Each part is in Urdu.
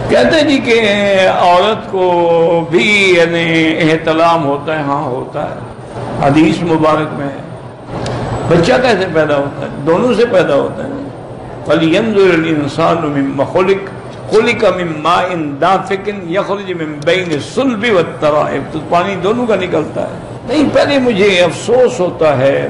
کہتے ہیں جی کہ عورت کو بھی یعنی احتلام ہوتا ہے. ہاں ہوتا ہے، حدیث مبارک میں ہے. بچہ کیسے پیدا ہوتا ہے؟ دونوں سے پیدا ہوتا ہے. فَلْيَنْظُرِ الْإِنسَانُ مِمَّا خُلِقَ مِن مَاءٍ دَافِقٍ يَخْرُجُ مِن بَيْنِ الصُّلْبِ وَالتَّرَائِبِ. تو پانی دونوں کا نکلتا ہے. نہیں، پہلے مجھے افسوس ہوتا ہے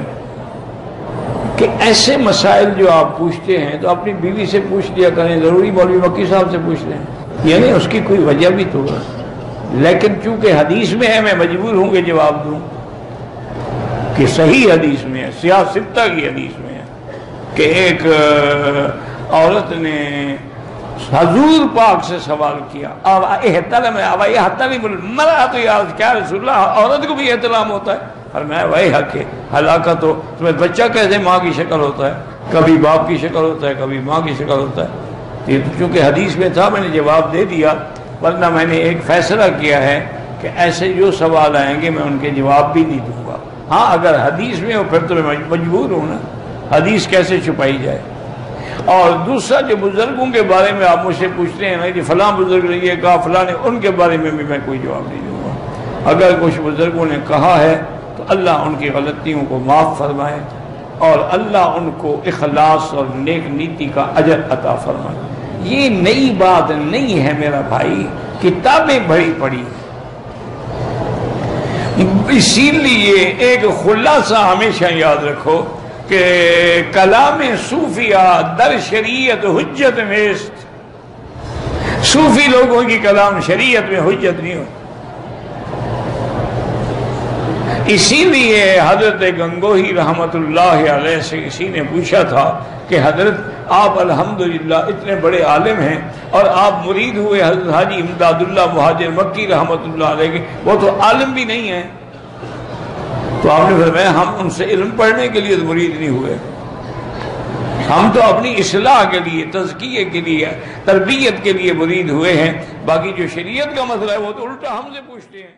کہ ایسے مسائل جو آپ پوچھتے ہیں تو اپنی بیوی سے پوچھ لیا کریں، ضروری مولوی مکی صاحب سے پوچھ لیں، یعنی اس کی کوئی وجہ بھی تو ہے. لیکن چونکہ حدیث میں ہے میں مجبور ہوں کہ جواب دوں کہ صحیح حدیث میں ہے، سیاہ ستہ کی حدیث میں ہے کہ ایک عورت نے حضور پاک سے سوال کیا، احتلم المرأۃ یا رسول اللہ، عورت کو بھی احتلام ہوتا ہے؟ فرمایا ویحک ہلاکت ہو، تمہیں بچہ کیسے ماں کی شکل ہوتا ہے؟ کبھی باپ کی شکل ہوتا ہے، کبھی ماں کی شکل ہوتا ہے. یہ تو چونکہ حدیث میں تھا میں نے جواب دے دیا، ورنہ میں نے ایک فیصلہ کیا ہے کہ ایسے جو سوال آئیں گے میں ان کے جواب بھی نہیں دوں گا. ہاں اگر حدیث میں ہو پھر تو میں مجبور ہوں نا، حدیث کیسے چھپائی جائے. اور دوسرا جو بزرگوں کے بارے میں آپ مجھ سے پوچھتے ہیں نا کہ فلاں بزرگ نے یہ کہا فلاں نے، ان کے بارے میں بھی میں کوئی جواب نہیں دوں گا. اگر کچھ بزرگوں نے کہا ہے تو اللہ ان کی غلطیوں کو معاف فرمائے اور اللہ ان کو اخلاص اور نیک نیتی کا اجر عطا فرمائے. یہ نئی بات نہیں ہے میرا بھائی، کتابیں بڑی پڑھی. اسی لیے ایک خلاصہ ہمیشہ یاد رکھو کہ کلام صوفیہ در شریعت حجت میں، صوفی لوگوں کی کلام شریعت میں حجت نہیں ہوتی. اسی لیے حضرت گنگوہی رحمت اللہ علیہ سے کسی نے پوچھا تھا کہ حضرت آپ الحمدللہ اتنے بڑے عالم ہیں اور آپ مرید ہوئے حضرت حاجی امداد اللہ مہاجر مکی رحمت اللہ علیہ کے، وہ تو عالم بھی نہیں ہیں. تو آپ نے فرمایا ہم ان سے علم پڑھنے کے لیے مرید نہیں ہوئے، ہم تو اپنی اصلاح کے لیے، تزکیے کے لیے، تربیت کے لیے مرید ہوئے ہیں. باقی جو شریعت کا مسئلہ ہے وہ تو الٹا ہم سے پوچھتے ہیں.